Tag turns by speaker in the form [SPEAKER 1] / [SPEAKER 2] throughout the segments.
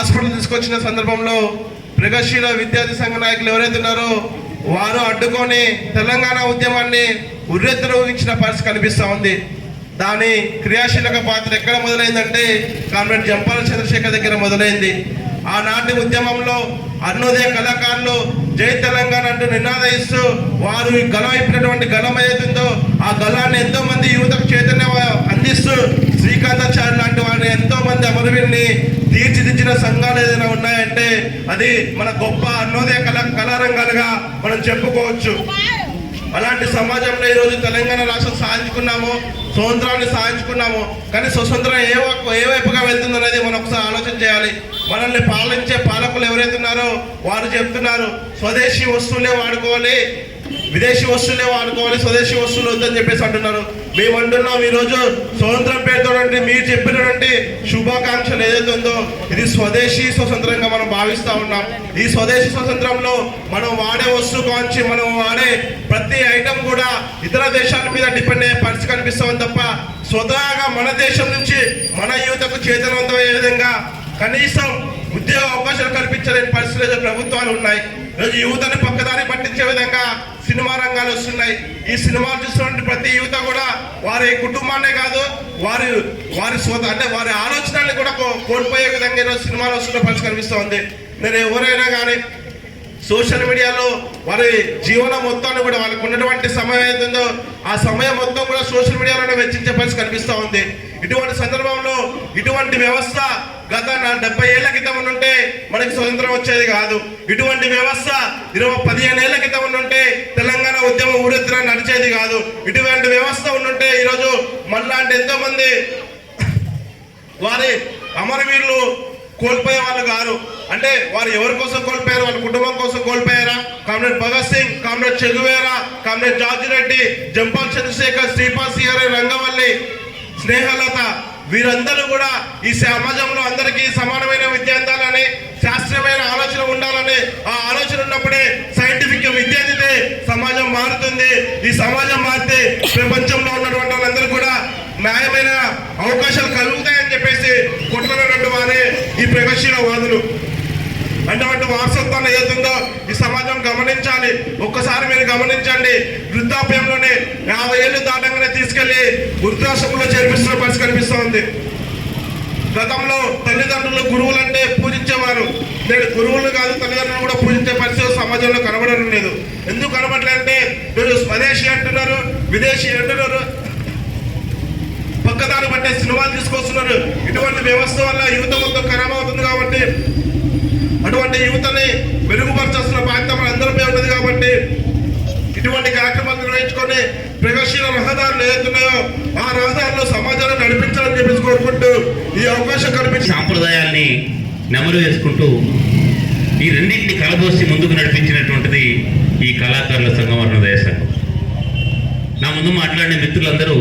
[SPEAKER 1] Hospital తీసుకొచ్చిన సందర్భంలో ప్రగతిశీల విద్యార్థి సంఘ నాయకులు ఎవరైతే ఉన్నారో వారు అడ్డుకొని తెలంగాణ ఉద్యమాన్ని ఉర్రెత్తున ఊహించిన పరిస్థితి కనిపిస్తూ ఉంది. దాని క్రియాశీలక పాత్ర ఎక్కడ మొదలైందంటే కామ్రేడ్ జంపాల చంద్రశేఖర్ దగ్గర మొదలైంది. ఆనాటి ఉద్యమంలో అరుణోదయ కళాకారులు జై తెలంగాణ అంటూ నినాదిస్తూ వారు గళం ఇప్పినటువంటి గళం ఏదైతుందో ఆ గళాన్ని ఎంతో మంది యువతకు చైతన్యం అందిస్తూ శ్రీకాంతాచార్య లాంటి వారిని ఎంతో మంది అమరవీరుని తీర్చిదిద్దిన సంఘాలు ఏదైనా ఉన్నాయంటే అది మన గొప్ప అరుణోదయ కళారంగాలుగా మనం చెప్పుకోవచ్చు. అలాంటి సమాజంలో ఈరోజు తెలంగాణ రాష్ట్రం సాధించుకున్నాము, స్వతంత్రాన్ని సాధించుకున్నాము. కానీ స్వతంత్రం ఏ వైపుగా వెళ్తుంది అనేది మనం ఒకసారి ఆలోచన చేయాలి. మనల్ని పాలించే పాలకులు ఎవరైతే ఉన్నారో వారు చెప్తున్నారు స్వదేశీ వస్తువులే వాడుకోవాలి, విదేశీ వస్తువులే వాడుకోవాలి, స్వదేశీ వస్తువులు వద్దని చెప్పేసి అంటున్నారు. మేము అంటున్నాం ఈరోజు స్వతంత్రం పేరుతో మీరు చెప్పినటువంటి శుభాకాంక్షలు ఏదైతే ఉందో ఇది స్వదేశీ స్వతంత్రంగా మనం భావిస్తూ ఉన్నాం. ఈ స్వదేశీ స్వతంత్రంలో మనం వాడే వస్తువు కాంచి మనం వాడే ప్రతి ఐటమ్ కూడా ఇతర దేశాల మీద డిపెండ్ అయ్యే పరిస్థితి కనిపిస్తామని తప్ప స్వతహాగా మన దేశం నుంచి మన యువతకు చైతన్యవంతమయ్యే విధంగా కనీసం ఉద్యోగ అవకాశాలు కల్పించలేని పరిస్థితులు ప్రభుత్వాలు ఉన్నాయి. ఈరోజు యువతని పక్కదారి పట్టించే విధంగా సినిమా రంగాలు వస్తున్నాయి. ఈ సినిమాలు చూస్తున్న ప్రతి యువత కూడా వారి కుటుంబాన్నే కాదు వారి వారి ఆలోచనల్ని కూడా కోల్పోయే విధంగా ఈరోజు సినిమాలు వస్తున్న పరిస్థితి కనిపిస్తూ ఉంది. నేను ఎవరైనా కానీ సోషల్ మీడియాలో వారి జీవనం మొత్తాన్ని కూడా వాళ్ళకు ఉన్నటువంటి సమయం ఏదైతుందో ఆ సమయం మొత్తం కూడా సోషల్ మీడియాలోనే వెచ్చించే పరిస్థితి కనిపిస్తూ ఉంది. ఇటువంటి సందర్భంలో ఇటువంటి వ్యవస్థ గత 70 ఏళ్ల క్రితం ఉంటే మనకి స్వతంత్రం వచ్చేది కాదు. ఇటువంటి వ్యవస్థ 15 ఏళ్ల క్రితం ఉంటే తెలంగాణ ఉద్యమం ఊరెత్తున నడిచేది కాదు. ఇటువంటి వ్యవస్థ ఉంటే ఈరోజు మనలాంటి ఎంతో మంది వారి అమరవీరులు కోల్పోయే వాళ్ళు కాదు. అంటే వారు ఎవరి కోసం కోల్పోయారు? వాళ్ళ కుటుంబం కోసం కోల్పోయారా? Comrade Bhagat Singh, comrade Che Guevara, comrade George Reddy, Jampal Chandrashekhar, Sripal CR, Rangavalli, Snehalata వీరందరూ కూడా ఈ సమాజంలో అందరికీ సమానమైన విద్య అందాలని, శాస్త్రీయమైన ఆలోచన ఉండాలని, ఆ ఆలోచన ఉన్నప్పుడే సైంటిఫిక్ విద్య అందితే సమాజం మారుతుంది. ఈ సమాజం మారితే ప్రపంచంలో ఉన్నటువంటి వాళ్ళందరూ కూడా న్యాయమైన అవకాశాలు కలుగుతాయని చెప్పేసి కొట్టుకున్నటువంటి వారే ఈ ప్రగతిశీల వాదులు. అటువంటి వారసత్వాన్ని ఏదైతుందో ఈ సమాజం గమనించాలి. ఒక్కసారి మీరు గమనించండి, వృద్ధాప్యంలోనే 50 ఏళ్ళు దాటంగానే తీసుకెళ్లి వృద్ధాశ్రమంలో చేర్పిస్తున్న పరిస్థితి కనిపిస్తూ ఉంది. గతంలో తల్లిదండ్రులు గురువులంటే పూజించేవారు. నేను గురువులు కాదు తల్లిదండ్రులు కూడా పూజించే పరిస్థితి సమాజంలో కనబడడం లేదు. ఎందుకు కనబడలేదంటే మీరు స్వదేశీ అంటున్నారు, విదేశీ అంటున్నారు, పక్కదారి పట్టే సినిమాలు తీసుకొస్తున్నారు. ఇటువంటి వ్యవస్థ వల్ల యువత మొత్తం ఖరాబ్ అవుతుంది. కాబట్టి అటువంటి యువతని మెరుగుపరచాల్సిన బాధ్యత మన అందరిపై ఉన్నది. కాబట్టి ఇటువంటి కార్యక్రమాలు నిర్వహించుకొని ప్రగతిశీల రహదారులు ఏదైతున్నాయో ఆ రహదారుల్లో సమాజాన్ని నడిపించాలని చెప్పేసి కోరుకుంటూ ఈ అవకాశం కల్పించి
[SPEAKER 2] సాంప్రదాయాల్ని నెమరు వేసుకుంటూ ఈ రెండింటిని కలబోసి ముందుకు నడిపించినటువంటిది ఈ కళాకారుల సంఘం, అరుణోదయ సంఘం. నా ముందు మాట్లాడిన మిత్రులందరూ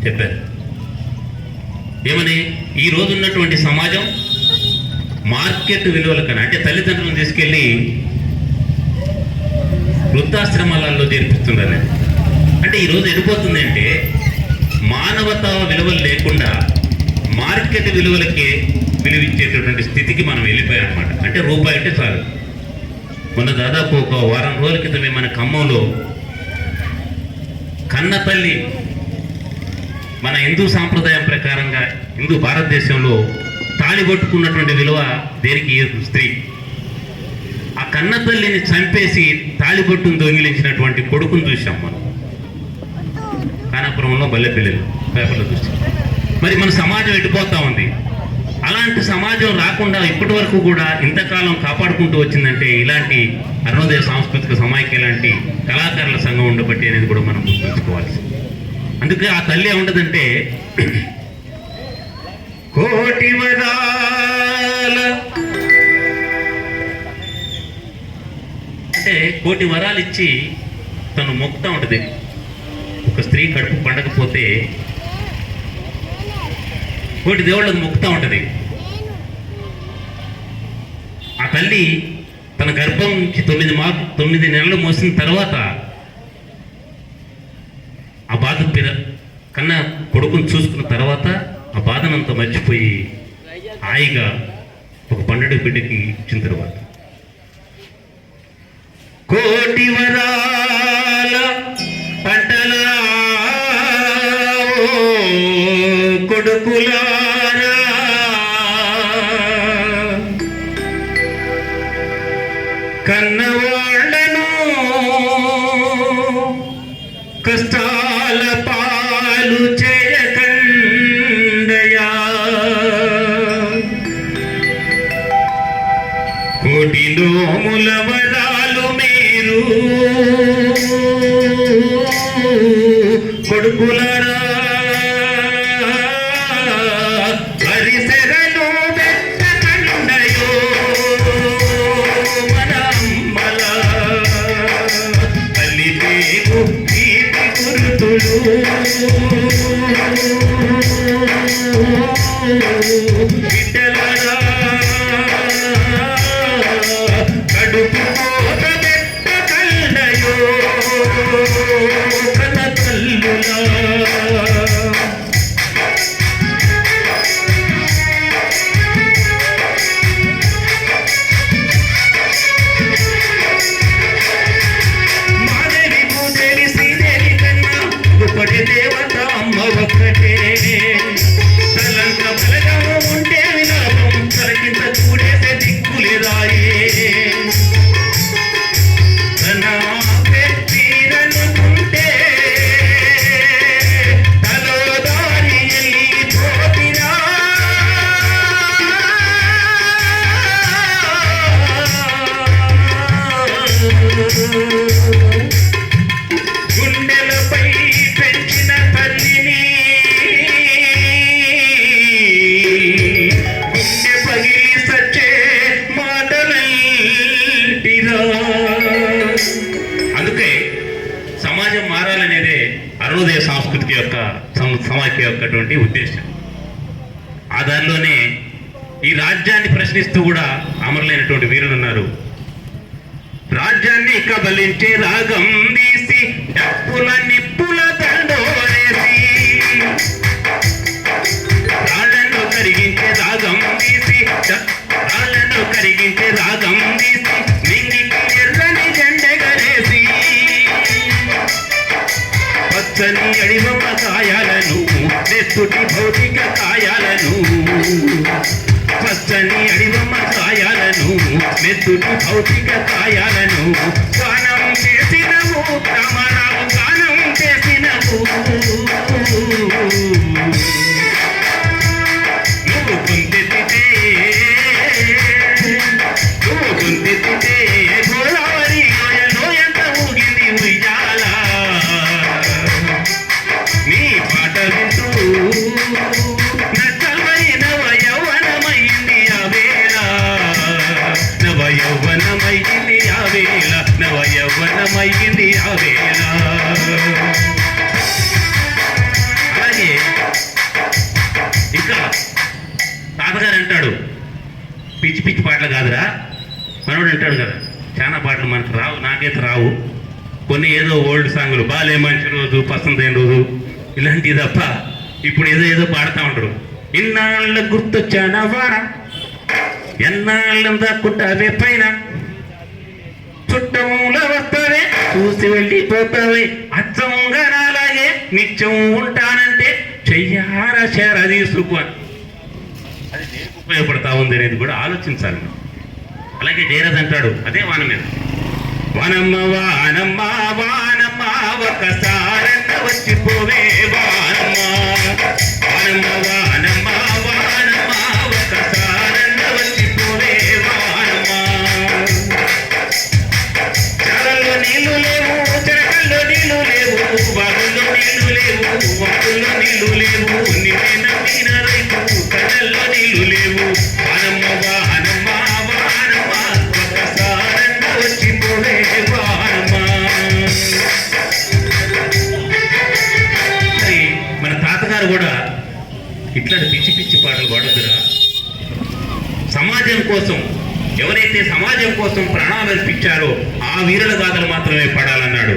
[SPEAKER 2] చెప్పారు ఏమని, ఈ రోజు ఉన్నటువంటి సమాజం మార్కెట్ విలువల కన్నా అంటే తల్లిదండ్రులను తీసుకెళ్ళి వృద్ధాశ్రమాలలో చేర్పిస్తున్నారు. అంటే ఈరోజు ఎడిపోతుంది అంటే మానవతా విలువలు లేకుండా మార్కెట్ విలువలకే విలువిచ్చేటటువంటి స్థితికి మనం వెళ్ళిపోయాం అనమాట. అంటే రూపాయి అంటే చాలు. మొన్న దాదాపు ఒక వారం రోజుల క్రితమే మన ఖమ్మంలో కన్న తల్లి మన హిందూ సాంప్రదాయం ప్రకారంగా హిందూ భారతదేశంలో తాళి కొట్టుకున్నటువంటి విలువ దేనికి? స్త్రీ. ఆ కన్న తల్లిని చంపేసి తాళిబొట్టును దొంగిలించినటువంటి కొడుకును చూసాం మనం కానాపురంలో బల్లెపల్లిలో పేపర్లో చూసాం. మరి మన సమాజం ఎట్టిపోతా ఉంది. అలాంటి సమాజం రాకుండా ఇప్పటి వరకు కూడా ఇంతకాలం కాపాడుకుంటూ వచ్చిందంటే ఇలాంటి అరుణోదయ సాంస్కృతిక సమాఖ్య లాంటి కళాకారుల సంఘం ఉండబట్టి అనేది కూడా మనం గుర్తుంచుకోవాల్సి. అందుకే ఆ తల్లి ఏముండదంటే కోటి వరాల అంటే కోటి వరాలు ఇచ్చి తను మొక్కుతా ఉంటుంది. ఒక స్త్రీ కడుపు పండకపోతే కోటి దేవుళ్ళకు మొక్కుతా ఉంటుంది. ఆ తల్లి తన గర్భం నుంచి 9 నెలలు మోసిన తర్వాత ఆ బాధ కన్నా కొడుకుని చూసుకున్న తర్వాత ఆ బాధనంతా మర్చిపోయి హాయిగా ఒక పన్నెండు బిడ్డకి ఇచ్చిన తర్వాత కోటి వరాల పంటలా కొడుకులారా కన్నవాళ్ళను కష్టాల పాలు చేయకండయా కోటి నోముల వరాలు మీరు కొడుకులరా హరిసెరలు పెట్టకండయో మనమ్మల తల్లిదేవు నీతి గురుతులు బిడ్డలరా కడుపు కోత పెట్టకండయో కథ తల్లులా మాదేవి భూదేవి శ్రీదేవి కన్నా గొప్పటి దేవత అమ్మ ఒక్కటే తలంత బలగము ఉంటే విలాపం తలకింత కూడేసే దిక్కులేదాయే తన పెట్టిననుకుంటే తలో దారి వెళ్ళిపోతిరా గుండెలపై పెంచిన తల్లిని గుండె పగిలి సచ్చే మాటలంటిరా. అందుకే సమాజం మారాలనేదే అరుణోదయ సంస్కృతి యొక్క సమాఖ్య యొక్కటువంటి ఉద్దేశం. ఆ దానిలోనే ఈ రాజ్యాన్ని ప్రశ్నిస్తూ కూడా అమరులైనటువంటి వీరులు ఉన్నారు. రాజ్యాన్ని కబలించే రాగం తీసి డప్పుల నిప్పుల దండోరేసి రాళ్లను కరిగించే రాగం తీసి రాళ్లను కరిగించే రాగం తీసి నింగికి ఎర్రని జెండెగరేసి పచ్చని అడివమ్మ కాయాలను నెత్తుటి భౌతిక కాయాలను పచ్చని అడివమ్మ కాయాలను నెత్తుటి భౌతిక కాయాలను గానం చేసినవు రామారావు గానం చేసినవు నువ్వు గుంతెత్తితే గోదావరి లోయలో ఎంత ఊగింది ఉయ్యాల నీ పాట వింటూ నచ్చమని నవ యౌవనమైంది ఆ వేళ నవ యౌవనమైంది ఆ వేళ నవ యౌవనమైంది ఆ వేళ. అలాగే ఇంకా తాతగారు అంటాడు పిచ్చి పిచ్చి పాటలు కాదురా మనోడు అంటాడు కదా చాలా పాటలు మనకు రావు, నాకైతే రావు, కొన్ని ఏదో ఓల్డ్ సాంగులు బాలే మంచి రోజు పసందైన రోజు ఇలాంటివి తప్ప ఇప్పుడు ఏదో ఏదో పాడుతూ ఉంటారు. ఇన్నాళ్ళ గుర్తొచ్చానా వాన ఎన్నాళ్ళం దాక్కుంటావే పైన చుట్టంలో వస్తావే చూసి వెళ్ళిపోతావే అచ్చంగా నాలాగే నిత్యం ఉంటానంటే చెయ్యారా చేర తీసుకో అది దేనికి ఉపయోగపడతా ఉంది అనేది కూడా ఆలోచించాలి. అలాగే జయరాజ్ అంటాడు అదే వాన మీద వానమ్మ వానమ్మ వానమ్మ ఒకసారన్న వచ్చిపోవే వానమ్మ వానమ్మ వానమ్మ వానమ్మ ఒకసారన్న వచ్చిపోవే వానమ్మ. చెరల్లో నీళ్లు లేవు, చెరకల్లో నీళ్లు లేవు, బాగుల్లో నీళ్లు లేవు, వంకుల్లో నీళ్లు లేవు, నిన్నే నమ్మిన రైతు కళ్ళల్లో నీళ్లు లేవు. వానమ్మ వానమ్మ వానమ్మ ఒకసారన్న వచ్చిపోవే వానమ్మ. మరి మన తాతగారు కూడా ఇట్లాంటి పిచ్చి పిచ్చి పాటలు పాడుతురా. సమాజం కోసం ఎవరైతే సమాజం కోసం ప్రాణాలు అర్పించారో ఆ వీరుల గాథలు మాత్రమే పడాలన్నాడు.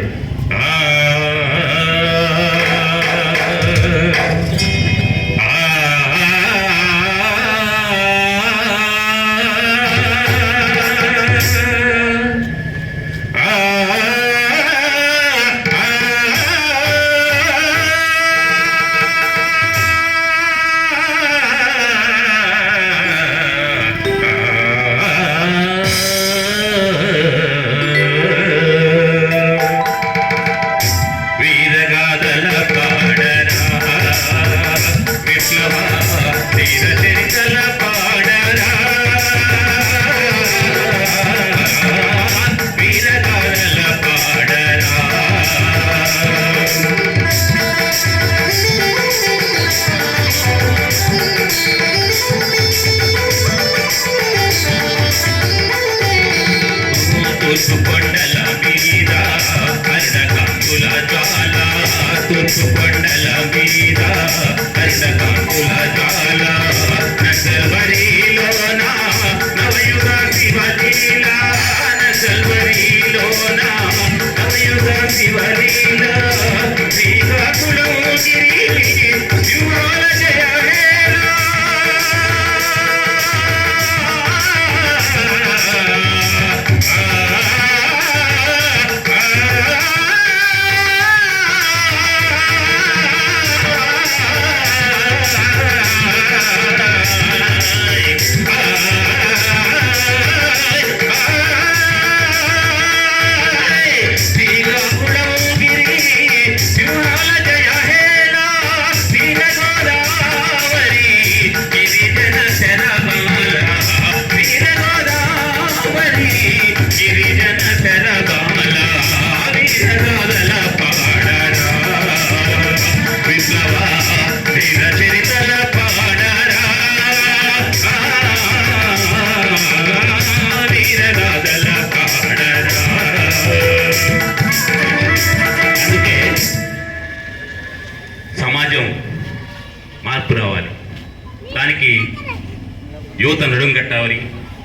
[SPEAKER 2] యువత నడుం కట్టాలి,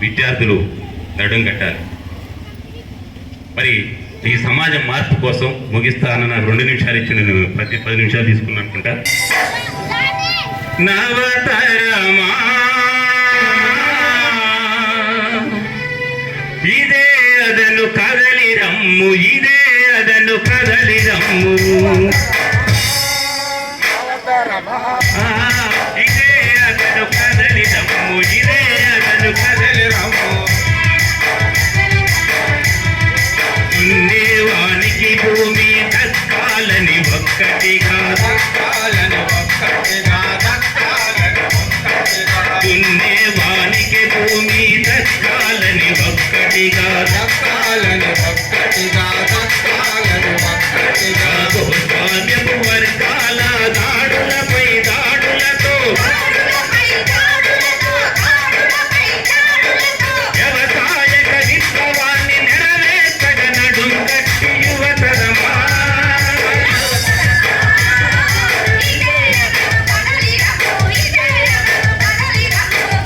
[SPEAKER 2] విద్యార్థులు నడుం కట్టాలి. మరి ఈ సమాజం మార్పు కోసం ముగిస్తానన్న 2 నిమిషాలు ఇచ్చి నేను ప్రతి 10 నిమిషాలు తీసుకున్నాను అనుకుంటా. నవతరమా ఇదే అదను కదలి రమ్ము, ఇదే అదను కదలి రమ్ము, ఇదే అదను కదలి రమ్ము, ఇదే అదను కదలి రమ్ము. దున్నేవానికి భూమి దక్కాలని ఒక్కటిగా, దక్కాలని ఒక్కటిగా, దక్కాలని ఒక్కటిగా. దున్నేవానికి భూమి దక్కాలని ఒక్కటిగా, దక్కాలని ఒక్కటిగా, దక్కాలని ఒక్కటిగా. భూస్వామ్యపు వర్గాల దాడులపై దాడులతో, వ్యవసాయక విప్లవాన్ని నెరవేర్చగ నడుం కట్టి యువతరమా.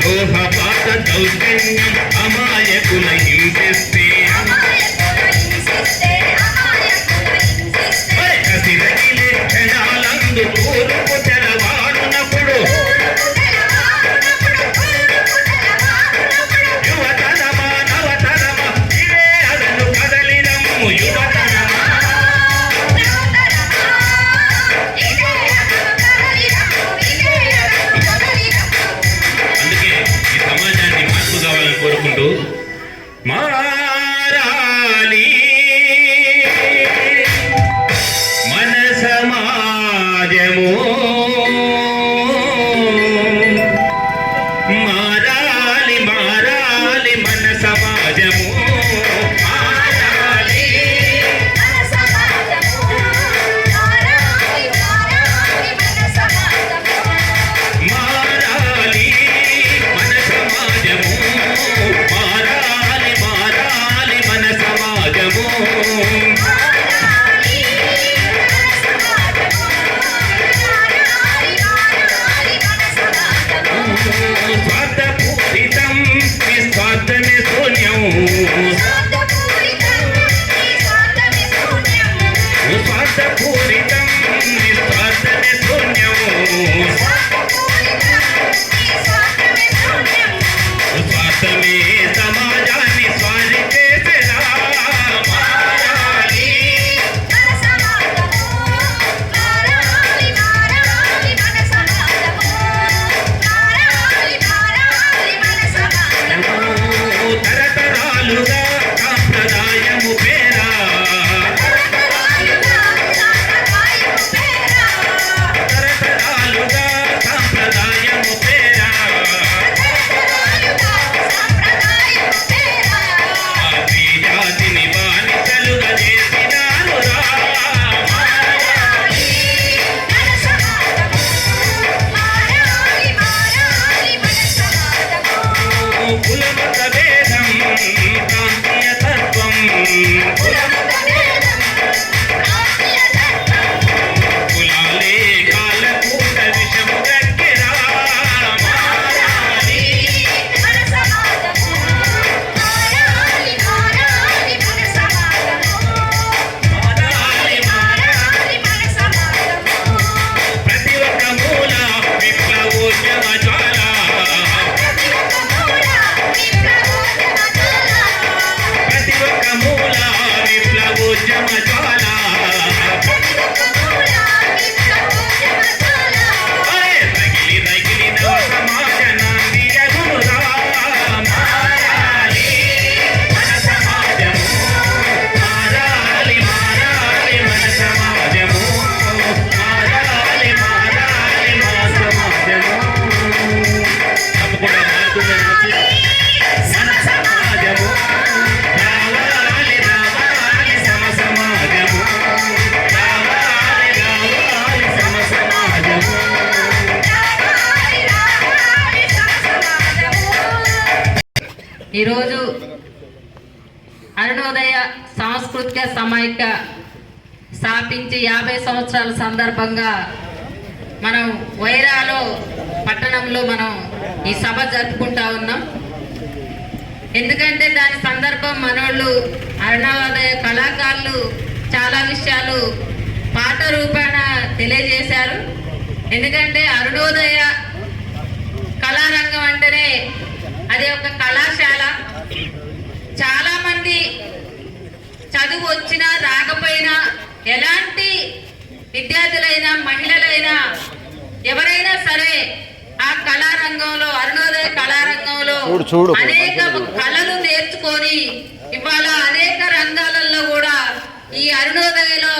[SPEAKER 2] ద్రోహపాత దౌర్జన్యం అమాయకుల హింసిస్తే, కసిరగిలే క్షణాలందు తూర్పు తెలవారునప్పుడు, యువతరమా నవతరమా ఇదే అదను కదలిరమ్ము, యువతరమా. అందుకే ఈ సమాజాన్ని మార్పు కావాలని కోరుకుంటూ, మారాలి మన సమాజము, మారాలి మారాలి మన సమాజము, మారాలి. మారాలి మన సమాజము, మారాలి మారాలి మన సమాజము. స్వార్థపూరితం నిస్వార్థమే శూన్యం, స్వార్థపూరితం నిస్వార్థమే శూన్యం, స్వార్థమే సమాజాన్ని స్వాధి చేసేలా. మారాలి తరతరాలుగా సాంప్రదాయము పేరా, తరతరాలుగా సాంప్రదాయము పేరా. ఆపి జాతిని బానిసలుగా చేసినారురా. కులమత భేదం ప్రాంతీయ తత్వం, కులాలే కాలకూట విషము గక్కెరా. మారాలి మారాలి ప్రతి ఒక్క మూల విప్లవోద్యమ జ్వాల, ప్రతి ఒక్క మూల విప్లవోద్యమ జ్వాల. అరే రగిలి రగిలి నవ సమాజ నాంది ఎగురురా. మారాలి మన సమాజము, మారాలి మారాలి మన సమాజము, మారాలి మారాలి మన సమాజము. తప్పకుండా మారుతుందని మన సమాజము, రావాలి రావాలి సమ సమాజము, రావాలి రావాలి సమ సమాజము.
[SPEAKER 3] ఈరోజు అరుణోదయ సాంస్కృతిక సమైక్య స్థాపించి 50 సంవత్సరాల సందర్భంగా మనం వైరాలో పట్టణంలో మనం ఈ సభ జరుపుకుంటా ఉన్నాం. ఎందుకంటే దాని సందర్భం మనోళ్ళు అరుణోదయ కళాకారులు చాలా విషయాలు పాట రూపాన తెలియజేశారు. ఎందుకంటే అరుణోదయ కళారంగం అంటేనే అది ఒక కళాశాల. చాలామంది చదువు వచ్చినా రాకపోయినా, ఎలాంటి విద్యార్థులైనా మహిళలైనా ఎవరైనా సరే ఆ కళారంగంలో, అరుణోదయ కళారంగంలో అనేక కళలు నేర్చుకొని ఇవాళ అనేక రంగాలలో కూడా ఈ అరుణోదయలో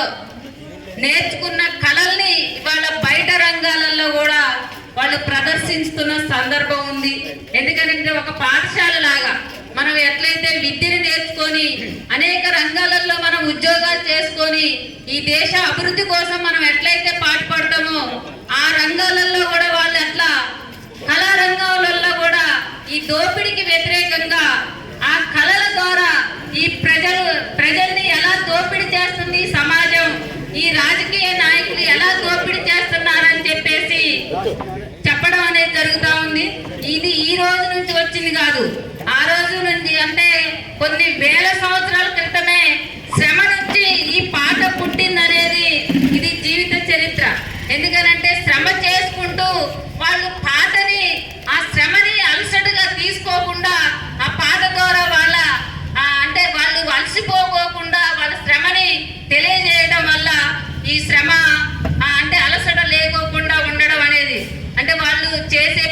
[SPEAKER 3] నేర్చుకున్న కళల్ని ఇవాళ బయట రంగాలలో కూడా వాళ్ళు ప్రదర్శిస్తున్న సందర్భం ఉంది. ఎందుకంటే ఒక పాఠశాల లాగా మనం ఎట్లయితే విద్యను నేర్చుకొని అనేక రంగాలలో మనం ఉద్యోగాలు చేసుకొని ఈ దేశ అభివృద్ధి కోసం మనం ఎట్లయితే పాటుపడతామో ఆ రంగాలలో కూడా వాళ్ళు అట్లా కళారంగాలలో కూడా ఈ దోపిడీకి వ్యతిరేకంగా ఆ కళల ద్వారా ఈ ప్రజల్ని ఎలా దోపిడీ చేస్తుంది సమాజం, ఈ రాజకీయ నాయకులు ఎలా దోపిడీ చేస్తున్నారని చెప్పేసి చెప్పడం అనేది జరుగుతూ ఉంది. ఇది ఈ రోజు నుంచి వచ్చింది కాదు, ఆ రోజు నుంచి అంటే కొన్ని వేల సంవత్సరాల క్రితమే శ్రమ నుంచి ఈ పాట పుట్టిందనేది ఇది జీవిత చరిత్ర. ఎందుకనంటే శ్రమ చేసుకుంటూ వాళ్ళు పాటని, ఆ శ్రమని అలసటగా తీసుకోకుండా ఆ పాట ద్వారా వాళ్ళ అంటే వాళ్ళు అలసిపోకోకుండా వాళ్ళ శ్రమని తెలియజేయడం వల్ల ఈ శ్రమ అంటే అలసట లేకోకుండా ఉండడం అనేది, అంటే వాళ్ళు చేసే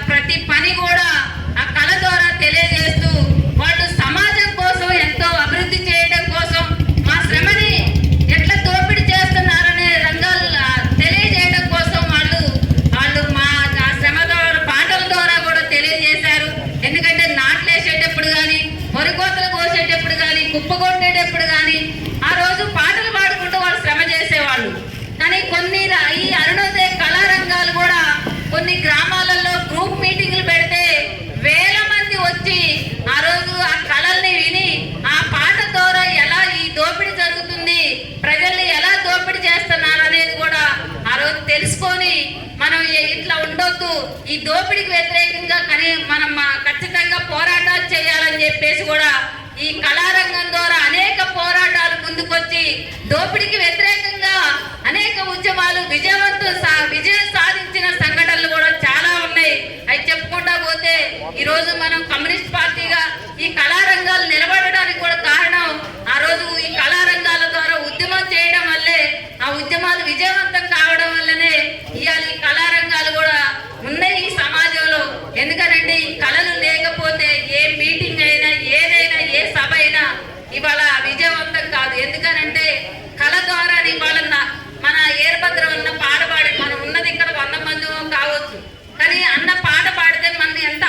[SPEAKER 3] ప్రతి పని కూడా ఆ కళ ద్వారా తెలియజేస్తూ వాళ్ళు సమాజం కోసం ఎంతో అభివృద్ధి చేయడం కోసం మా శ్రమని ఎట్లా దోపిడీ చేస్తున్నారనే రంగాలు తెలియజేయడం కోసం వాళ్ళు మా శ్రమ ద్వారా పాటల ద్వారా కూడా తెలియజేశారు. ఎందుకంటే నాట్లేసేటప్పుడు కానీ, వరికోతలు కోసేటప్పుడు కానీ, కుప్ప కొట్టేటప్పుడు కానీ ఆ రోజు పాటలు పాడుకుంటూ వాళ్ళు శ్రమ చేసేవాళ్ళు. కానీ కొన్ని ఈ అరుణోదయ కళారంగాలు కూడా కొన్ని గ్రామాలలో గ్రూప్ మీటింగ్లు పెడితే వేల మంది వచ్చి ఆ రోజు ఆ కళల్ని విని ఆ పాట ద్వారా ఎలా ఈ దోపిడీ జరుగుతుంది, ప్రజల్ని ఎలా దోపిడీ చేస్తున్నారు అనేది కూడా ఆ రోజు తెలుసుకొని మనం ఇట్లా ఉండొద్దు, ఈ దోపిడీకి వ్యతిరేకంగా మనం ఖచ్చితంగా పోరాటాలు చేయాలని చెప్పేసి కూడా ఈ కళారంగం ద్వారా అనేక పోరాటాలు ముందుకొచ్చి దోపిడీకి వ్యతిరేకంగా అనేక ఉద్యమాలు విజయం సాధించిన సంఘటనలు కూడా చాలా ఉన్నాయి. అవి చెప్పుకుంటా పోతే ఈ రోజు మనం కమ్యూనిస్ట్ పార్టీగా ఈ కళారంగాలు నిలబడడానికి కూడా కారణం ఆ రోజు ఈ కళారంగాల ద్వారా ఉద్యమం చేయడం వల్లే, ఆ ఉద్యమాలు విజయవంతం కావడం వల్లనే ఇవాళ ఈ కళారంగాలు కూడా ఉన్నాయి ఈ సమాజంలో. ఎందుకనంటే ఈ కళలు లేకపోతే ఏ మీటింగ్ అయినా, ఏదైనా, ఏ సభ అయినా ఇవాళ విజయవంతం కాదు. ఎందుకనంటే కళ ద్వారా ఇవాళ మన ఏర్భద్రం అన్న పాట పాడి మనం ఉన్నది ఇక్కడ 100 మంది కావచ్చు, కానీ అన్న పాట పాడితే మనం ఎంత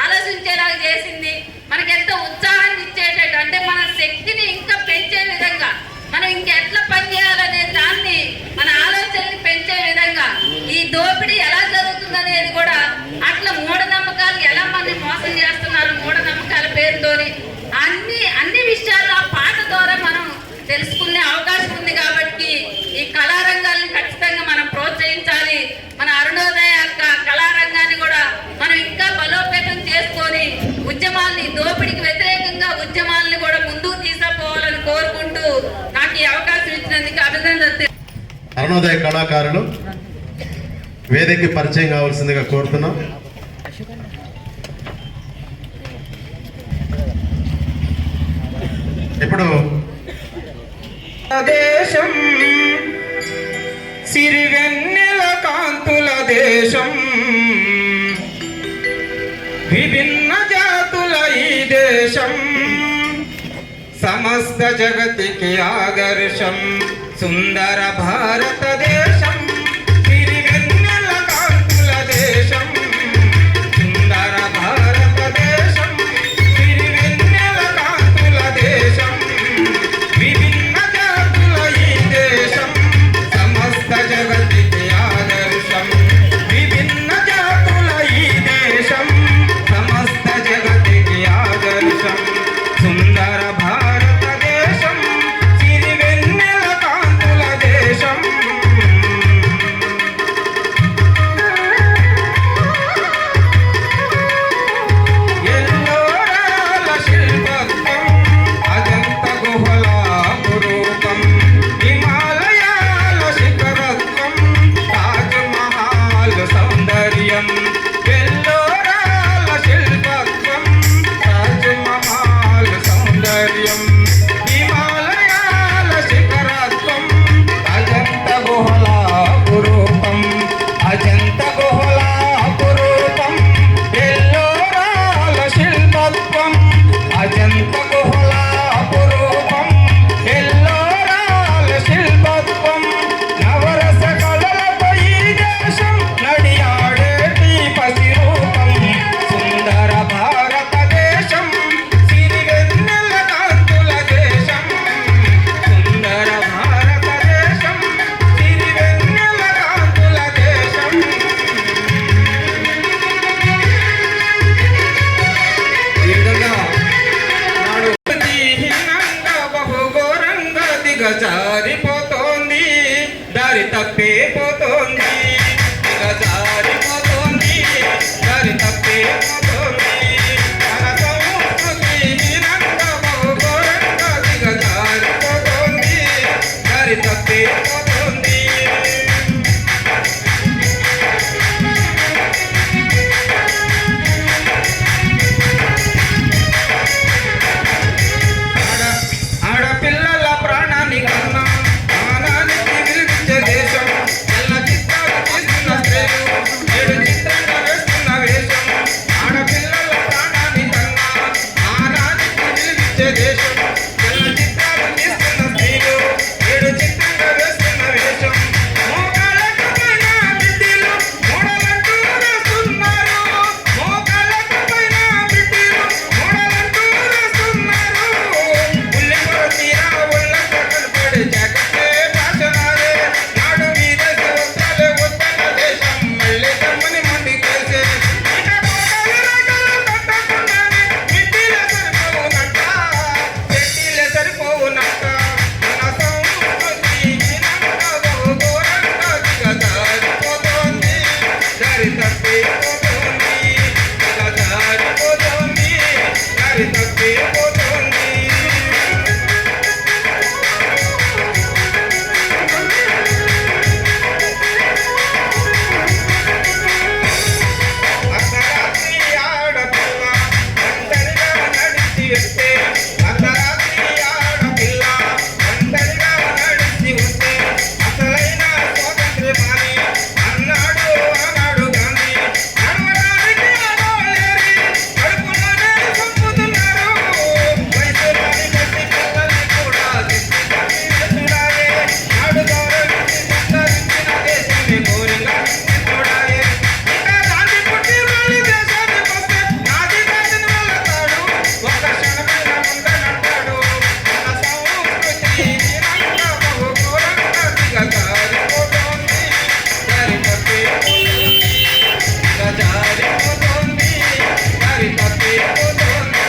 [SPEAKER 3] ఆలోచించేలాగా చేసింది, మనకి ఎంత ఉత్సాహాన్ని ఇచ్చేటట్టు, అంటే మన శక్తిని ఇంకా పెంచే విధంగా మనం ఇంకెట్లా పనిచేయాలనే దాన్ని మన ఆలోచనని పెంచే విధంగా ఈ దోపిడీ ఎలా జరుగుతుందనేది కూడా, అట్లా మూఢనమ్మకాలు ఎలా మనని మోసం చేస్తున్నారు మూఢనమ్మకాల పేరుతోని అన్ని విషయాలు ఆ పాట ద్వారా మనం తెలుసుకునే అవకాశం ఉంది. కాబట్టి ఈ కళారంగాల్ని ఖచ్చితంగా మనం ప్రోత్సహించాలి. మన అరుణోదయ కళారంగాన్ని కూడా మనం ఇంకా బలోపేతం చేసుకొని ఉద్యమాల్ని, దోపిడీకి వ్యతిరేకంగా ఉద్యమాల్ని కూడా ముందుకు తీసుకుపోవాలని కోరుకుంటూ నాకు ఈ అవకాశం ఇచ్చినందుకు అభినందనలు.
[SPEAKER 4] అరుణోదయ కళాకారులు వేదికకి పరిచయం కావాల్సిందిగా కోరుతున్నాం. ఇప్పుడు
[SPEAKER 5] దేశం సిరివెన్నెల కాంతుల దేశం, విభిన్న జాతుల ఈ దేశం, సమస్త జగతికి ఆదర్శం, సుందర భారతదేశం, సిరివెన్నెల కాంతుల దేశం, సుందర భారతదేశం, సిరివెన్నెల కాంతుల దేశం, విభిన్న జాతుల ఈ దేశం, సమస్త జగతికి ఆదర్శం, విభిన్న జాతుల ఈ దేశం, సమస్త జగతికి ఆదర్శం, సుందర భారతదేశం, సిరివెన్నెల కాంతుల దేశం. నడిచే దేశం తెల్ల చిత్రాలు తీస్తున్న స్త్రీలు ఏడు చిత్రంగా వేస్తున్న వేషం మోకాళ్ళకు పైన బిడ్డీలు మోడలంటూ వేస్తున్నారు మోకాళ్ళకు పైన బిడ్డీలు మోడలంటూ వేస్తున్నారు ఉల్లిపొర తీర ఒళ్ళంతా కనపడే జాకెట్టే భాషనాలే నాడు విదేశీ వస్త్రాలే వస్తున్న దేశం మళ్ళీ తమ్మని మండి కేసే ఇక కోటలు రేఖలు కట్టకుండానే మిట్టిలే సరిపోవునట్ట చెట్టిలే సరిపోవునట్ట మన సంస్కృతి ఈనంత బహుదూరంగా దిగజారిపోతోంది దారి తప్పిపోతోంది దిగజారిపోతోంది దారి తప్పిపోతోంది అర్ధరాత్రి ఆడపిల్ల ఒంటరిగా నడిచి వస్తే అర్ధరాత్రి ఆడపిల్ల ఒంటరిగా నడిచి వస్తే అసలైన స్వాతంత్ర్యమని అన్నాడు ఆనాడు గాంధీ నడవడానికి ఆడోళ్ళేరి కడుపులోనే చంపుతున్నారు వయసు రాని ప్రతి పిల్లల్ని కూడా తెచ్చి చూడాలి నాడు గౌరవించి సంతరించిన దేశాన్ని గౌరవంగా చూడాలి ఇంకా గాంధీ పుట్టి మళ్ళీ దేశానికి వస్తే నాది కాదని వెళ్ళతాడు ఒక్క క్షణమైన ముందనంటాడు మన సంస్కృతి ఈనంత బహుఘోరంగా దిగజారిపోతోంది దారి తప్పిపోతోంది దిగజారిపోతోంది దారి తప్పిపోతోంది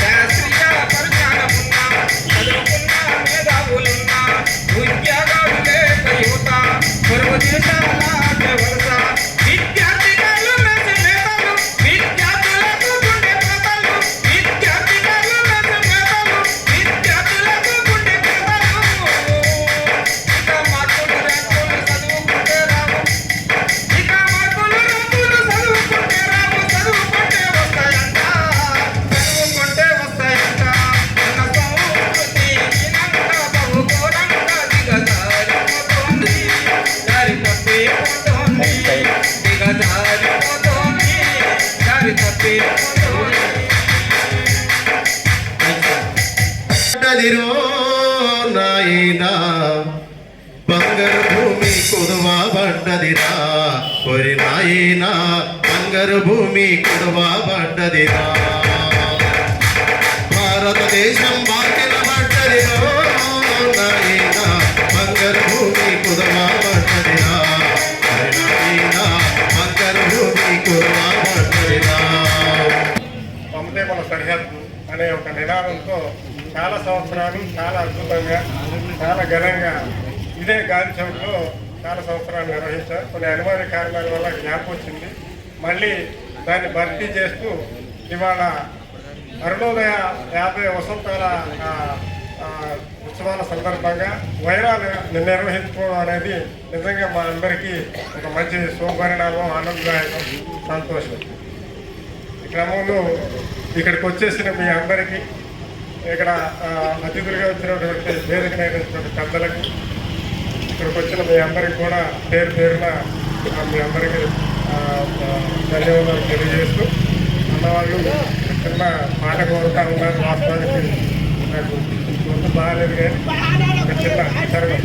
[SPEAKER 5] శాస్త్రీయ పరిజ్ఞానమున్నా చదువుకున్న మేధావులున్నా ఉద్యోగాలు లేక యువత పొరుగు దేశాల వలస విద్యార్థిగాలు మెచ్చి మేధాలు విద్యార్థులకు గుండె కథలు విద్యార్థిగాలు మెచ్చి మేధాలు విద్యార్థులకు గుండె కథలు ఇక మార్కులు ర్యాంకులు చదువుకుంటే రావు ఇక మార్కులు ర్యాంకులు చదువుకుంటే రావు చదువుకుంటే వస్తాయంట చదువుకుంటే వస్తాయంట మన సంస్కృతి ఈనంత బహుఘోరంగా దిగజారిపోతోంది దారి తప్పిపోతోంది దిగజారిపోతోంది దారి తప్పిపోతోంది
[SPEAKER 4] పడ్డదిరో నాయనా బంగారు భూమి కుదువా పడ్డదిరా ఒరి నాయనా బంగారు భూమి కుదువా పడ్డదిరా భారతదేశం బాకిన పడ్డదిరో నాయనా బంగారు భూమి కుదువా పడ్డదిరా ఒరి నాయనా బంగారు భూమి కుదువా పడ్డదిరా
[SPEAKER 6] మమతే మన సరిహద్దు అనే ఒక నినాదంతో చాలా సంవత్సరాలు చాలా అద్భుతంగా చాలా ఘనంగా ఇదే గాంధీ చౌక్లో చాలా సంవత్సరాలు నిర్వహించారు. కొన్ని అనివార్య కారణాల వల్ల గ్యాప్ వచ్చింది. మళ్ళీ దాన్ని భర్తీ చేస్తూ ఇవాళ అరుణోదయ 50 వసంతాల ఉత్సవాల సందర్భంగా వైరాలు నిర్వహించుకోవడం అనేది నిజంగా మా అందరికీ ఒక మంచి శుభపరిణామం, ఆనందదాయకం, సంతోషం. ఈ క్రమంలో ఇక్కడికి వచ్చేసిన మీ అందరికీ, ఇక్కడ అతిథులుగా వచ్చినటువంటి వేదికనైనటువంటి పెద్దలకి, ఇక్కడికి వచ్చిన మీ అందరికీ కూడా పేరు పేరున మీ అందరికీ ధన్యవాదాలు తెలియజేస్తూ, అన్నవాళ్ళు చిన్న మాట కోరుతా ఉన్నారు. వాస్తవానికి నాకు గొంతు బాగాలేదు కానీ ఒక చిన్న తరుణం.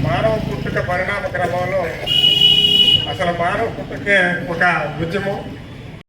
[SPEAKER 6] మానవ పుట్టుక పరిణామ క్రమంలో అసలు మానవ పుట్టుకే ఒక ఉద్యమం,